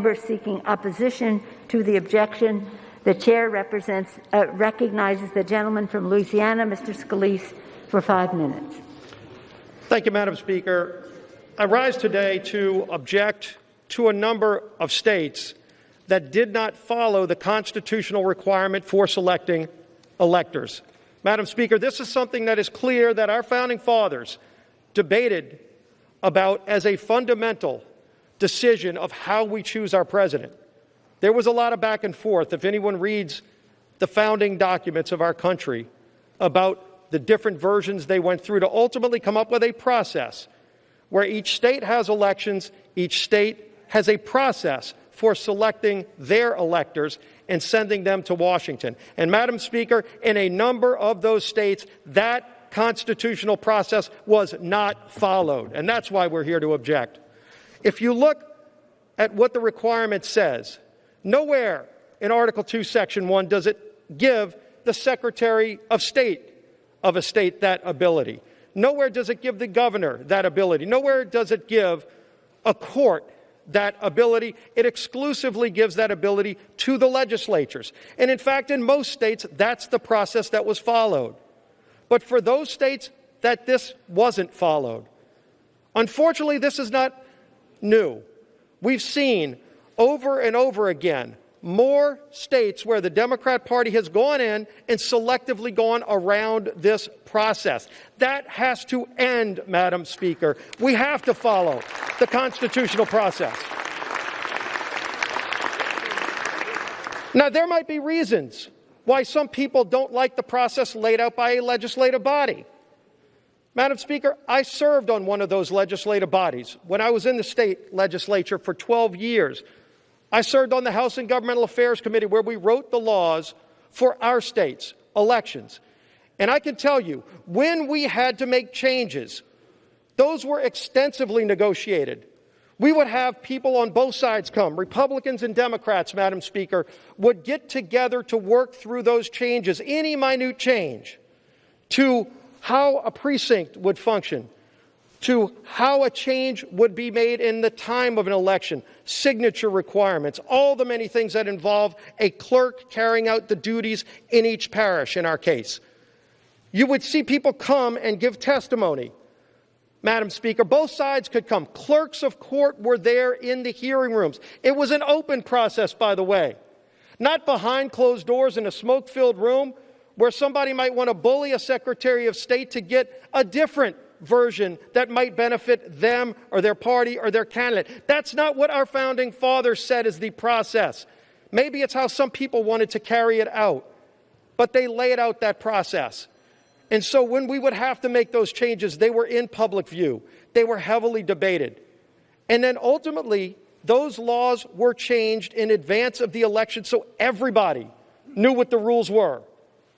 Member seeking opposition to the objection. The chair recognizes the gentleman from Louisiana, Mr. Scalise, for 5 minutes. Thank you, Madam Speaker. I rise today to object to a number of states that did not follow the constitutional requirement for selecting electors. Madam Speaker, this is something that is clear that our founding fathers debated about as a fundamental decision of how we choose our president. There was a lot of back and forth. If anyone reads the founding documents of our country about the different versions they went through to ultimately come up with a process where each state has elections, each state has a process for selecting their electors and sending them to Washington. And Madam Speaker, in a number of those states, that constitutional process was not followed. And that's why we're here to object. If you look at what the requirement says, nowhere in Article 2, Section 1 does it give the Secretary of State of a state that ability. Nowhere does it give the governor that ability. Nowhere does it give a court that ability. It exclusively gives that ability to the legislatures. And in fact, in most states, that's the process that was followed. But for those states that this wasn't followed, unfortunately, this is not new. We've seen over and over again more states where the Democrat Party has gone in and selectively gone around this process. That has to end, Madam Speaker. We have to follow the constitutional process. Now, there might be reasons why some people don't like the process laid out by a legislative body. Madam Speaker, I served on one of those legislative bodies when I was in the state legislature for 12 years. I served on the House and Governmental Affairs Committee where we wrote the laws for our state's elections. And I can tell you, when we had to make changes, those were extensively negotiated. We would have people on both sides come, Republicans and Democrats, Madam Speaker, would get together to work through those changes, any minute change, to how a precinct would function, to how a change would be made in the time of an election, signature requirements, all the many things that involve a clerk carrying out the duties in each parish, in our case. You would see people come and give testimony. Madam Speaker, both sides could come. Clerks of court were there in the hearing rooms. It was an open process, by the way, not behind closed doors in a smoke-filled room where somebody might want to bully a Secretary of State to get a different version that might benefit them or their party or their candidate. That's not what our founding fathers said is the process. Maybe it's how some people wanted to carry it out, but they laid out that process. And so when we would have to make those changes, they were in public view. They were heavily debated. And then ultimately, those laws were changed in advance of the election so everybody knew what the rules were.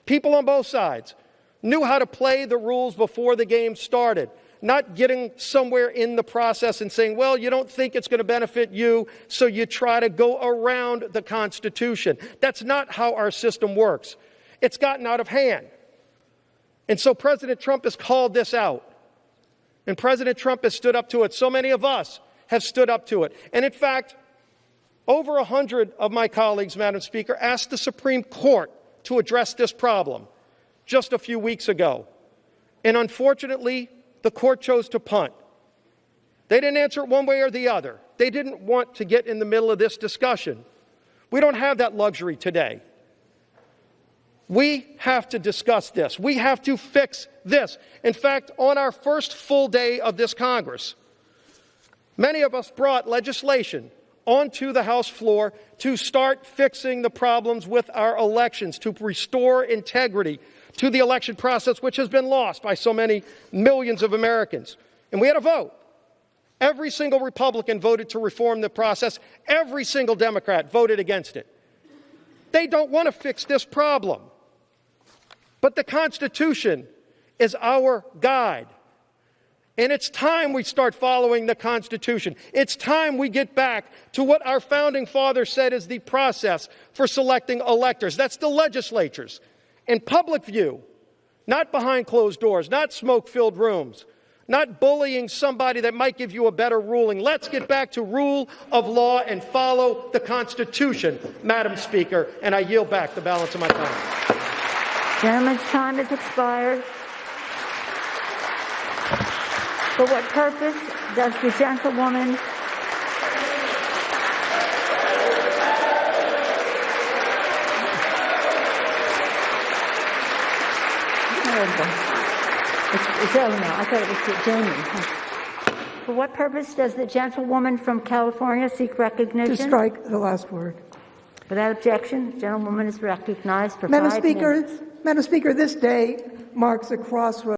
People on both sides knew how to play the rules before the game started, not getting somewhere in the process and saying, well, you don't think it's going to benefit you, so you try to go around the Constitution. That's not how our system works. It's gotten out of hand. And so President Trump has called this out. And President Trump has stood up to it. So many of us have stood up to it. And in fact, over 100 of my colleagues, Madam Speaker, asked the Supreme Court to address this problem just a few weeks ago. And unfortunately, the court chose to punt. They didn't answer it one way or the other. They didn't want to get in the middle of this discussion. We don't have that luxury today. We have to discuss this. We have to fix this. In fact, on our first full day of this Congress, many of us brought legislation onto the House floor to start fixing the problems with our elections, to restore integrity to the election process, which has been lost by so many millions of Americans. And we had a vote. Every single Republican voted to reform the process. Every single Democrat voted against it. They don't want to fix this problem. But the Constitution is our guide. And it's time we start following the Constitution. It's time we get back to what our founding fathers said is the process for selecting electors. That's the legislatures. In public view, not behind closed doors, not smoke-filled rooms, not bullying somebody that might give you a better ruling. Let's get back to rule of law and follow the Constitution, Madam Speaker, and I yield back the balance of my time. Gentleman's time has expired. For what purpose does the gentlewoman It's over now. I thought it was Jamie. For what purpose does the gentlewoman from California seek recognition? To strike the last word. Without objection, the gentlewoman is recognized for 5 minutes. Madam Speaker, this day marks a crossroads.